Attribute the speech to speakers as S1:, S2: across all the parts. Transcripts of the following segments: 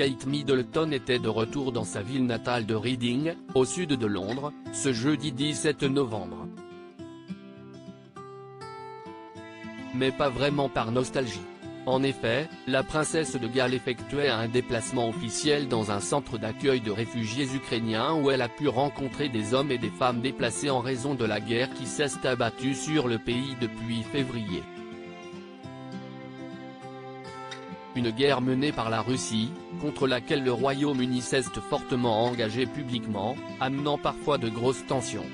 S1: Kate Middleton était de retour dans sa ville natale de Reading, au sud de Londres, ce jeudi 17 novembre. Mais pas vraiment par nostalgie. En effet, la princesse de Galles effectuait un déplacement officiel dans un centre d'accueil de réfugiés ukrainiens où elle a pu rencontrer des hommes et des femmes déplacés en raison de la guerre qui s'est abattue sur le pays depuis février. Une guerre menée par la Russie, contre laquelle le Royaume-Uni s'est fortement engagé publiquement, amenant parfois de grosses tensions.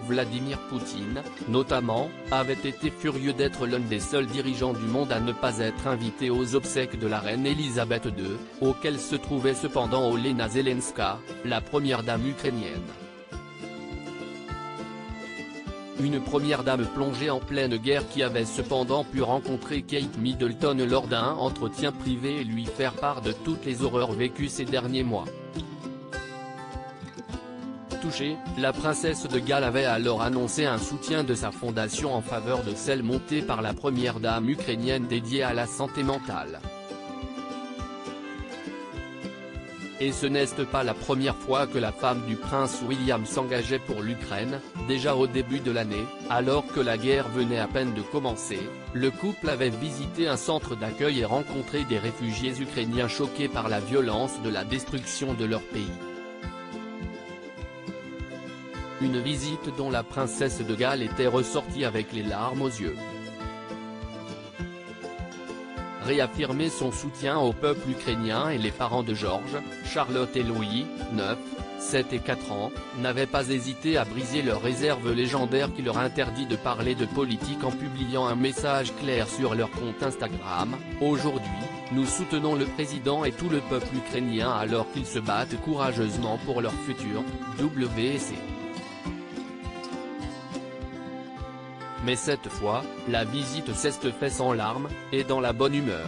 S1: Vladimir Poutine, notamment, avait été furieux d'être l'un des seuls dirigeants du monde à ne pas être invité aux obsèques de la reine Elisabeth II, auxquelles se trouvait cependant Olena Zelenska, la première dame ukrainienne. Une première dame plongée en pleine guerre qui avait cependant pu rencontrer Kate Middleton lors d'un entretien privé et lui faire part de toutes les horreurs vécues ces derniers mois. Touchée, la princesse de Galles avait alors annoncé un soutien de sa fondation en faveur de celle montée par la première dame ukrainienne dédiée à la santé mentale. Et ce n'est pas la première fois que la femme du prince William s'engageait pour l'Ukraine. Déjà au début de l'année, alors que la guerre venait à peine de commencer, le couple avait visité un centre d'accueil et rencontré des réfugiés ukrainiens choqués par la violence de la destruction de leur pays. Une visite dont la princesse de Galles était ressortie avec les larmes aux yeux. Réaffirmer son soutien au peuple ukrainien et les parents de George, Charlotte et Louis, 9, 7 et 4 ans, n'avaient pas hésité à briser leur réserve légendaire qui leur interdit de parler de politique en publiant un message clair sur leur compte Instagram. Aujourd'hui, nous soutenons le président et tout le peuple ukrainien alors qu'ils se battent courageusement pour leur futur. WC. Mais cette fois, la visite s'est faite sans larmes, et dans la bonne humeur.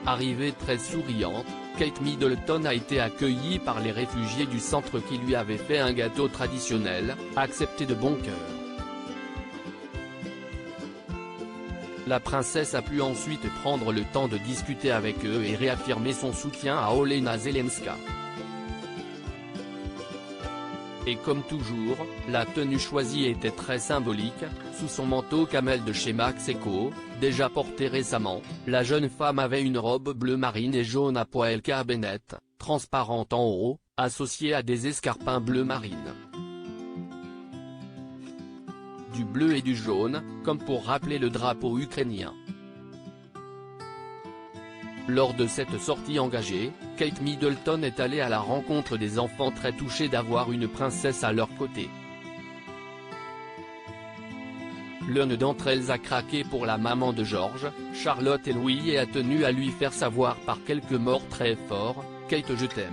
S1: Arrivée très souriante, Kate Middleton a été accueillie par les réfugiés du centre qui lui avaient fait un gâteau traditionnel, accepté de bon cœur. La princesse a pu ensuite prendre le temps de discuter avec eux et réaffirmer son soutien à Olena Zelenska. Et comme toujours, la tenue choisie était très symbolique, sous son manteau camel de chez Max Eco, déjà porté récemment, la jeune femme avait une robe bleu marine et jaune à poils cabanette, transparente en haut, associée à des escarpins bleu marine. Du bleu et du jaune, comme pour rappeler le drapeau ukrainien. Lors de cette sortie engagée, Kate Middleton est allée à la rencontre des enfants très touchés d'avoir une princesse à leur côté. L'une d'entre elles a craqué pour la maman de George, Charlotte et Louis et a tenu à lui faire savoir par quelques mots très forts, « Kate je t'aime ».